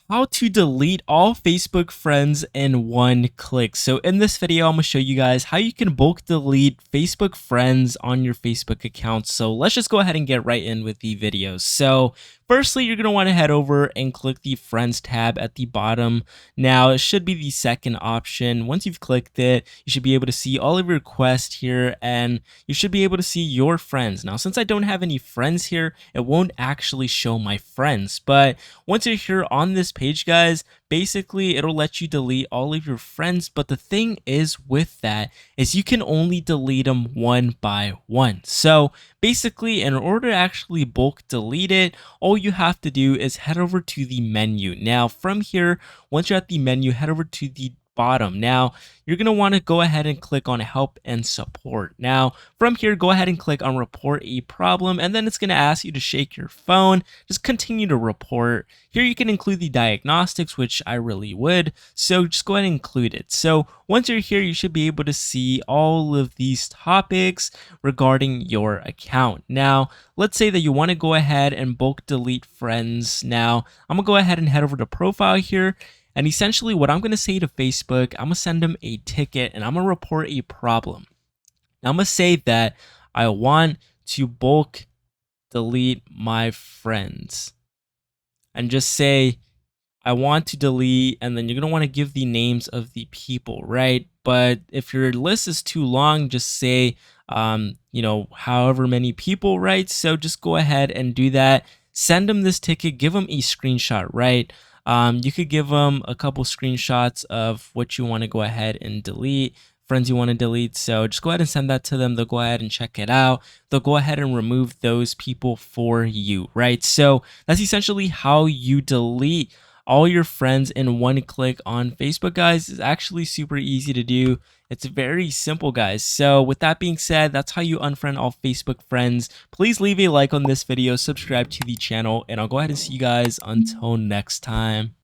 How to delete all Facebook friends in one click. So in this video, I'm going to show you guys how you can bulk delete Facebook friends on your Facebook account. So let's just go ahead and get right in with the video. So firstly, you're going to want to head over and click the friends tab at the bottom. Now it should be the second option. Once you've clicked it, you should be able to see all of your requests here and you should be able to see your friends. Now, since I don't have any friends here, it won't actually show my friends, but once you're here on this page, guys, basically it'll let you delete all of your friends. But the thing is with that is you can only delete them one by one. So basically, in order to actually bulk delete it, all you have to do is head over to the menu. Now from here, once you're at the menu, head over to the bottom. Now you're going to want to go ahead and click on help and support. Now from here, go ahead and click on report a problem, and then it's going to ask you to shake your phone. Just continue to report. Here you can include the diagnostics, which I really would, so just go ahead and include it. So once you're here, you should be able to see all of these topics regarding your account. Now let's say that you want to go ahead and bulk delete friends. Now I'm gonna go ahead and head over to profile here. And essentially what I'm going to say to Facebook, I'm going to send them a ticket and I'm going to report a problem. Now I'm going to say that I want to bulk delete my friends and just say I want to delete, and then you're going to want to give the names of the people, right? But if your list is too long, just say, however many people, right? So just go ahead and do that. Send them this ticket, give them a screenshot, right? You could give them a couple screenshots of what you want to go ahead and delete, friends you want to delete. So just go ahead and send that to them. They'll go ahead and check it out. They'll go ahead and remove those people for you, right? So that's essentially how you delete all your friends in one click on Facebook, guys. It's actually super easy to do. It's very simple, guys. So with that being said, that's how you unfriend all Facebook friends. Please leave a like on this video, subscribe to the channel, and I'll go ahead and see you guys until next time.